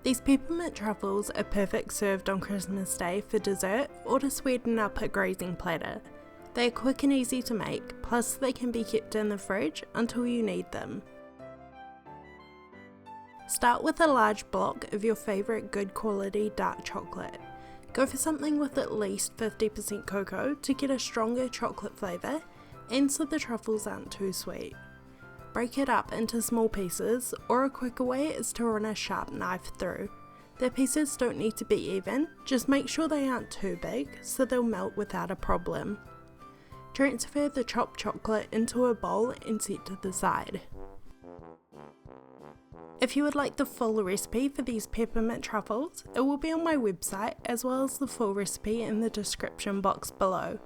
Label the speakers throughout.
Speaker 1: These peppermint truffles are perfect served on Christmas Day for dessert or to sweeten up a grazing platter. They are quick and easy to make, plus they can be kept in the fridge until you need them. Start with a large block of your favourite good quality dark chocolate. Go for something with at least 50% cocoa to get a stronger chocolate flavour and so the truffles aren't too sweet. Break it up into small pieces, or a quicker way is to run a sharp knife through. The pieces don't need to be even, just make sure they aren't too big so they'll melt without a problem. Transfer the chopped chocolate into a bowl and set to the side. If you would like the full recipe for these peppermint truffles, it will be on my website as well as the full recipe in the description box below.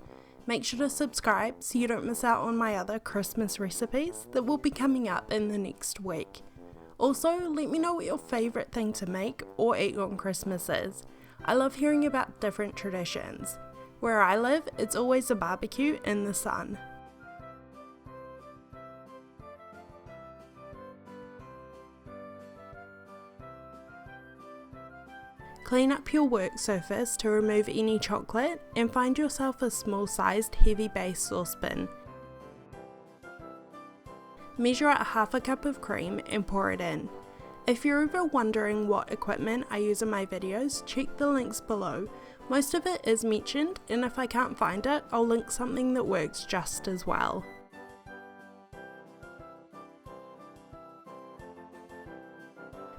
Speaker 1: Make sure to subscribe so you don't miss out on my other Christmas recipes that will be coming up in the next week. Also, let me know what your favourite thing to make or eat on Christmas is. I love hearing about different traditions. Where I live, it's always a barbecue in the sun. Clean up your work surface to remove any chocolate and find yourself a small sized heavy base saucepan. Measure out half a cup of cream and pour it in. If you're ever wondering what equipment I use in my videos, check the links below. Most of it is mentioned, and if I can't find it, I'll link something that works just as well.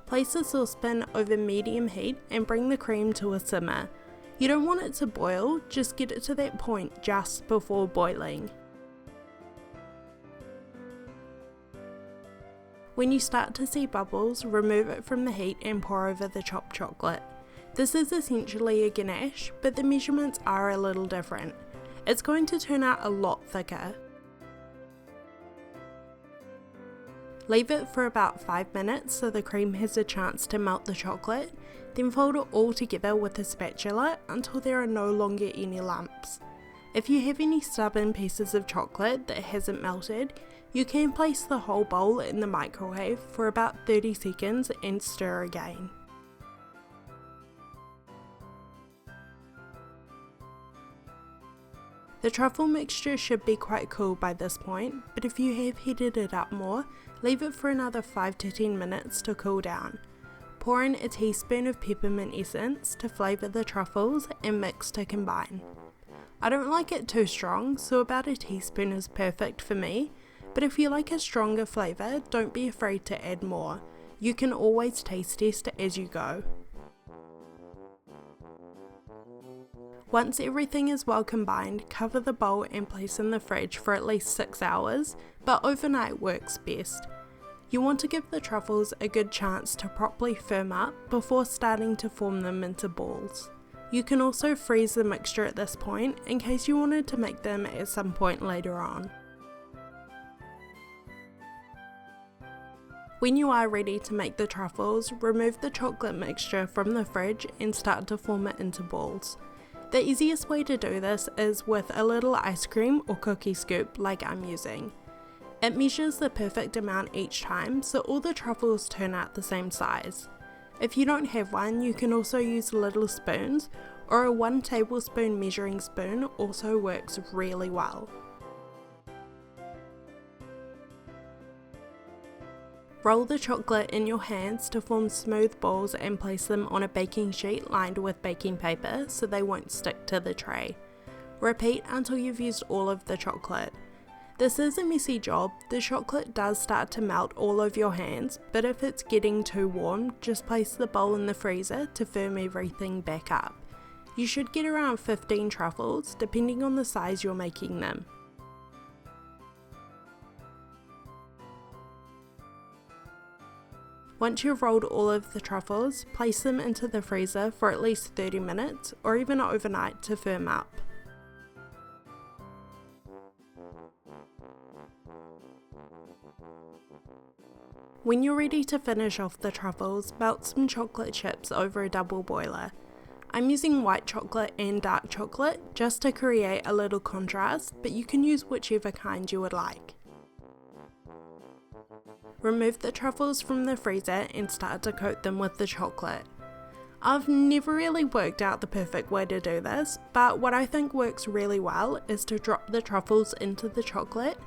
Speaker 1: Place the saucepan over medium heat and bring the cream to a simmer. You don't want it to boil, just get it to that point just before boiling. When you start to see bubbles, remove it from the heat and pour over the chopped chocolate. This is essentially a ganache, but the measurements are a little different. It's going to turn out a lot thicker. Leave it for about 5 minutes so the cream has a chance to melt the chocolate, then fold it all together with a spatula until there are no longer any lumps. If you have any stubborn pieces of chocolate that hasn't melted, you can place the whole bowl in the microwave for about 30 seconds and stir again. The truffle mixture should be quite cool by this point, but if you have heated it up more, leave it for another 5 to 10 minutes to cool down. Pour in a teaspoon of peppermint essence to flavour the truffles and mix to combine. I don't like it too strong, so about a teaspoon is perfect for me, but if you like a stronger flavour, don't be afraid to add more. You can always taste test as you go. Once everything is well combined, cover the bowl and place in the fridge for at least 6 hours, but overnight works best. You want to give the truffles a good chance to properly firm up before starting to form them into balls. You can also freeze the mixture at this point in case you wanted to make them at some point later on. When you are ready to make the truffles, remove the chocolate mixture from the fridge and start to form it into balls. The easiest way to do this is with a little ice cream or cookie scoop like I'm using. It measures the perfect amount each time so all the truffles turn out the same size. If you don't have one, you can also use little spoons, or a 1 tablespoon measuring spoon also works really well. Roll the chocolate in your hands to form smooth balls and place them on a baking sheet lined with baking paper so they won't stick to the tray. Repeat until you've used all of the chocolate. This is a messy job. The chocolate does start to melt all over your hands, but if it's getting too warm, just place the bowl in the freezer to firm everything back up. You should get around 15 truffles depending on the size you're making them. Once you've rolled all of the truffles, place them into the freezer for at least 30 minutes or even overnight to firm up. When you're ready to finish off the truffles, melt some chocolate chips over a double boiler. I'm using white chocolate and dark chocolate just to create a little contrast, but you can use whichever kind you would like. Remove the truffles from the freezer and start to coat them with the chocolate. I've never really worked out the perfect way to do this, but what I think works really well is to drop the truffles into the chocolate,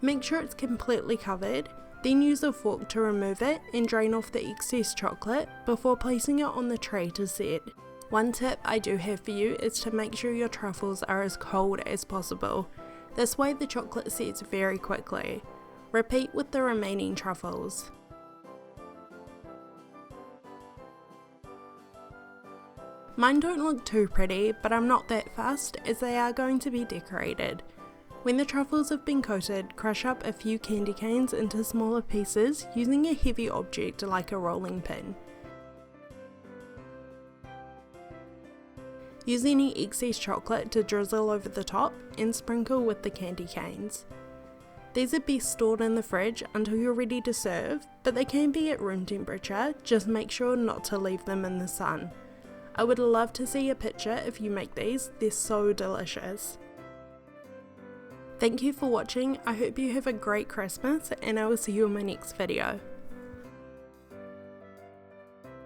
Speaker 1: make sure it's completely covered, then use a fork to remove it and drain off the excess chocolate before placing it on the tray to set. One tip I do have for you is to make sure your truffles are as cold as possible. This way the chocolate sets very quickly. Repeat with the remaining truffles. Mine don't look too pretty, but I'm not that fussed as they are going to be decorated. When the truffles have been coated, crush up a few candy canes into smaller pieces using a heavy object like a rolling pin. Use any excess chocolate to drizzle over the top and sprinkle with the candy canes. These are best stored in the fridge until you're ready to serve, but they can be at room temperature, just make sure not to leave them in the sun. I would love to see a picture if you make these, they're so delicious. Thank you for watching, I hope you have a great Christmas and I will see you in my next video.